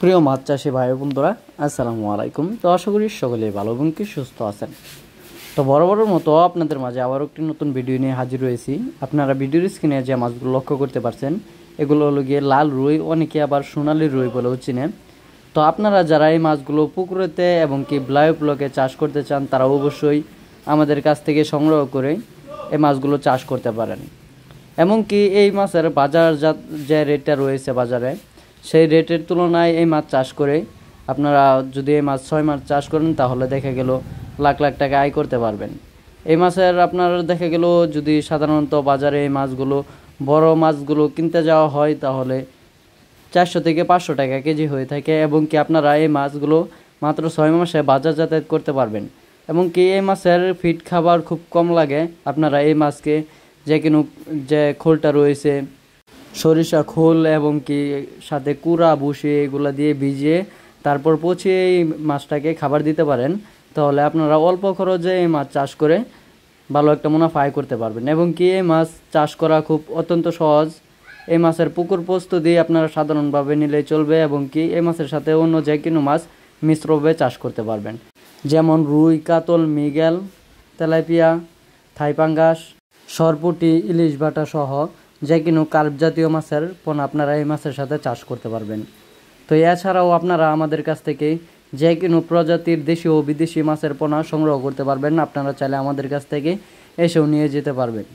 প্রিয় মাছ চাষি ভাই বন্ধুরা, আসসালামু আলাইকুম। তো আশা করি সকলেই ভালো এবং কি সুস্থ আছেন। তো বরাবরের মতো আপনাদের মাঝে আবার একটি নতুন ভিডিও নিয়ে হাজির হয়েছি। আপনারা ভিডিওর স্ক্রিনে যে মাছগুলো লক্ষ্য করতে পারছেন, এগুলো হলো গিয়ে লাল রুই, অনেকে আবার সোনালি রুই বলেও চিনেন। তো আপনারা যারা এই মাছগুলো পুকুরেতে এবং কি ব্লায়োপ্লকে চাষ করতে চান, তারা অবশ্যই আমাদের কাছ থেকে সংগ্রহ করে এই মাছগুলো চাষ করতে পারেন। এমনকি এই মাছের বাজার যে রেটটা রয়েছে বাজারে, সেই রেটের তুলনায় এই মাছ চাষ করে আপনারা যদি এই মাছ 6 মাস চাষ করেন, তাহলে দেখা গেল লাখ লাখ টাকা আয় করতে পারবেন। এই মাছের আপনার দেখা গেল যদি সাধারণত বাজারে এই মাছগুলো বড় মাছগুলো কিনতে যাওয়া হয়, তাহলে 400 থেকে 500 টাকা কেজি হয়ে থাকে। এবং কি আপনারা এই মাছগুলো মাত্র 6 মাসে বাজার যাতায়াত করতে পারবেন। এবং কি এই মাছের ফিড খাবার খুব কম লাগে। আপনারা এই মাছকে যে খোলটা রয়েছে, সরিষা খোল এবং কি সাথে কুড়া ভুসি এগুলো দিয়ে ভিজিয়ে তারপর পচিয়ে এই মাছটাকে খাবার দিতে পারেন। তাহলে আপনারা অল্প খরচে এই মাছ চাষ করে ভালো একটা মুনাফা আয় করতে পারবেন। এবং কি এই মাছ চাষ করা খুব অত্যন্ত সহজ। এই মাছের পুকুর প্রস্তুতি আপনারা সাধারণভাবে নিলেই চলবে। এবং কি এই মাছের সাথে অন্য যে কোনো মাছ মিশ্রভাবে চাষ করতে পারবেন, যেমন রুই, কাতল, মৃগেল, তেলাপিয়া, থাইপাঙ্গাস, সরপুঁটি, ইলিশ ভাটা সহ যে কোনো কার্প জাতীয় মাছের পোনা আপনারা এই মাছের সাথে চাষ করতে পারবেন। তো এছাড়াও আপনারা আমাদের কাছ থেকে যে কোনো প্রজাতির দেশি ও বিদেশি মাছের পোনা সংগ্রহ করতে পারবেন। আপনারা চাইলে আমাদের কাছ থেকে এসেও নিয়ে যেতে পারবেন।